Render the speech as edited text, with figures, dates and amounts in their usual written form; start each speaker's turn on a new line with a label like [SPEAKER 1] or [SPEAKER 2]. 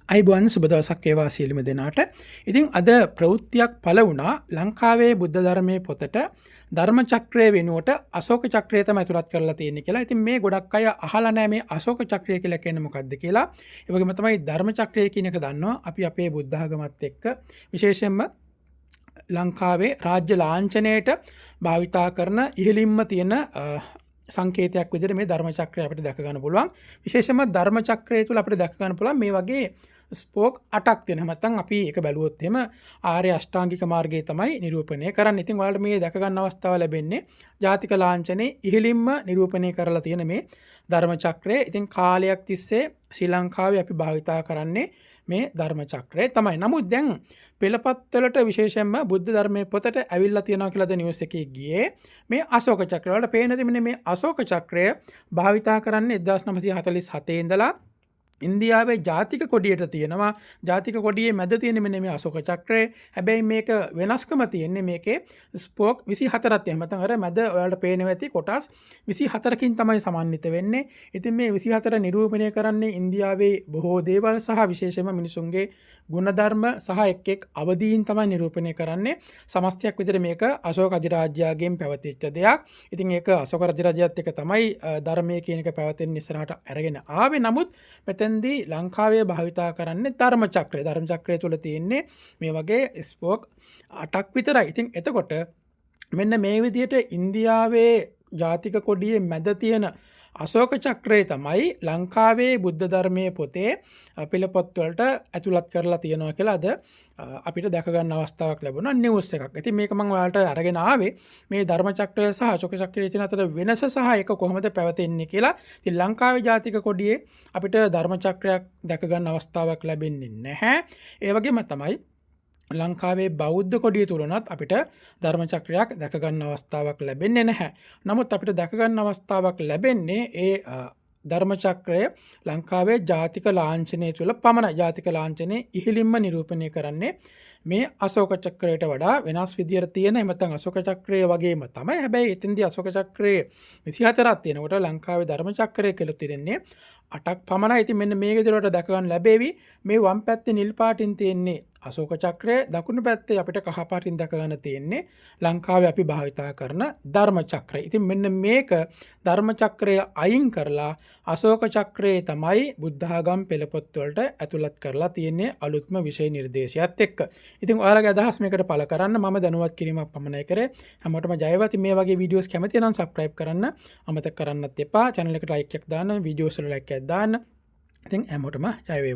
[SPEAKER 1] අයිබෝන් සුබ දවසක් වේවා සියලුම දෙනාට. ඉතින් අද ප්‍රවෘත්තියක් පළ වුණා ලංකාවේ බුද්ධ ධර්මයේ පොතට ධර්ම චක්‍රය වෙනුවට අශෝක චක්‍රය තමයි ඇතුළත් කරලා තියෙන්නේ කියලා. ඉතින් මේ ගොඩක් අය අහලා නැහැ මේ අශෝක චක්‍රය කියලා කියන්නේ මොකක්ද කියලා. ඒ වගේම තමයි ධර්ම චක්‍රය කියන එක දන්නවා. අපි අපේ බුද්ධ ආගමත් එක්ක විශේෂයෙන්ම ලංකාවේ රාජ්‍ය ලාංඡනයට භාවිතා කරන ඉහළින්ම තියෙන සංකේතයක් විදිහට මේ ධර්ම චක්‍රය අපිට දැක ගන්න පුළුවන්. විශේෂයෙන්ම ධර්ම චක්‍රය තුල අපිට දැක ගන්න පුළුවන් මේ වගේ ස්පෝක් 8ක් තියෙනවා. නැත්නම් අපි ඒක බැලුවොත් එහෙම ආර්ය අෂ්ටාංගික මාර්ගය තමයි නිරූපණය කරන්නේ. ඉතින් ඔයාලට මේ දැක ගන්න අවස්ථාව ලැබෙන්නේ ජාතික ලාංඡනේ ඉහළින්ම නිරූපණය කරලා තියෙන මේ ධර්ම චක්‍රය. ඉතින් කාලයක් තිස්සේ ශ්‍රී ලංකාවේ අපි භාවිතා කරන්නේ මේ ධර්ම චක්‍රය තමයි. නමුත් දැන් පෙළපත්වලට විශේෂයෙන්ම බුද්ධ ධර්මයේ පොතට ඇවිල්ලා තියෙනවා කියලාද නිවුස් එකේ ගියේ මේ අශෝක චක්‍රය. වලට පේන දෙන්නේ මේ අශෝක චක්‍රය භාවිතා කරන්නේ 1947 ඉඳලා ඉන්දියාවේ ජාතික කොඩියට තියෙනවා. ජාතික කොඩියේ මැද තියෙන මෙන්න මේ අශෝක චක්‍රය. හැබැයි මේක වෙනස්කම තියෙන්නේ මේකේ ස්පෝක් 24ක් තියෙනවා. නැත්නම් අර මැද ඔයාලට පේනවා ඇති කොටස් 24කින් තමයි සමන්විත වෙන්නේ. ඉතින් මේ 24 නිරූපණය කරන්නේ ඉන්දියාවේ බොහෝ දේවල් සහ විශේෂයෙන්ම මිනිසුන්ගේ ගුණධර්ම සහ එක් එක් අවදීන් තමයි නිරූපණය කරන්නේ. සමස්තයක් විදිහට මේක අශෝක අධිරාජ්‍යයෙන් පැවතිච්ච දෙයක්. ඉතින් ඒක අශෝක අධිරාජ්‍යයත් එක්ක තමයි ධර්මයේ කියන එක පැවතෙන්න ඉස්සරහට අරගෙන ආවේ. නමුත් මෙතෙන්දී ලංකාවේ භාවිතා කරන්නේ ධර්ම චක්‍රය. ධර්ම චක්‍රය තුල තියෙන්නේ මේ වගේ ස්පෝක් 8ක් විතරයි. ඉතින් එතකොට මෙන්න මේ විදිහට ඉන්දියාවේ ජාතික කොඩියේ මැද තියෙන අශෝක චක්‍රය තමයි ලංකාවේ බුද්ධ ධර්මයේ පොතේ පෙළපොත් වලට ඇතුළත් කරලා තියෙනවා කියලා අද අපිට දැක ගන්න අවස්ථාවක් ලැබුණා නිවුස් එකක්. ඉතින් මේක මම ඔයාලට අරගෙන ආවේ මේ ධර්ම චක්‍රය සහ අශෝක චක්‍රය කියන අතර වෙනස සහ ඒක කොහොමද පැවතෙන්නේ කියලා. ඉතින් ලංකාවේ ජාතික කොඩියේ අපිට ධර්ම චක්‍රයක් දැක ගන්න අවස්ථාවක් ලැබෙන්නේ නැහැ. ඒ වගේම තමයි ලංකාවේ බෞද්ධ කොඩිය තුලනත් අපිට ධර්ම චක්‍රයක් දැක ගන්න අවස්ථාවක් ලැබෙන්නේ නැහැ. නමුත් අපිට දැක ගන්න අවස්ථාවක් ලැබෙන්නේ ඒ ධර්ම චක්‍රය ලංකාවේ ජාතික ලාංඡනය තුල පමණයි. ජාතික ලාංඡනයේ ඉහළින්ම නිරූපණය කරන්නේ මේ අශෝක චක්‍රයට වඩා වෙනස් විදියට තියෙන එමෙතන අශෝක චක්‍රය වගේම තමයි. හැබැයි එතෙන්දී අශෝක චක්‍රයේ 24ක් තියෙනකොට ලංකාවේ ධර්ම චක්‍රය කියලා තියෙන්නේ 8ක් පමණයි. ඉතින් මෙන්න මේ විදිහට දැක ගන්න ලැබෙවි. මේ වම් පැත්තේ නිල් පාටින් තියෙන්නේ අශෝක චක්‍රය, දකුණු පැත්තේ අපිට කහ පාටින් දැක ගන්න තියෙන්නේ ලංකාවේ අපි භාවිතා කරන ධර්ම චක්‍රය. ඉතින් මෙන්න මේක ධර්ම චක්‍රය අයින් කරලා අශෝක චක්‍රයේ තමයි බුද්ධ ආගම් පෙළපොත් වලට ඇතුළත් කරලා තියෙන්නේ අලුත්ම විෂය නිර්දේශයත් එක්ක. ඉතින් ඔයාලගේ අදහස් මේකට පළ කරන්න මම දැනුවත් කිරීමක් පමණයි කරේ. හැමෝටම ජයවති. මේ වගේ වීඩියෝස් කැමති නම් subscribe කරන්න අමතක කරන්නත් එපා. channel එකට like එකක් දාන්න, videos වල like එකක් දාන්න. ඉතින් හැමෝටම ජය වේවා.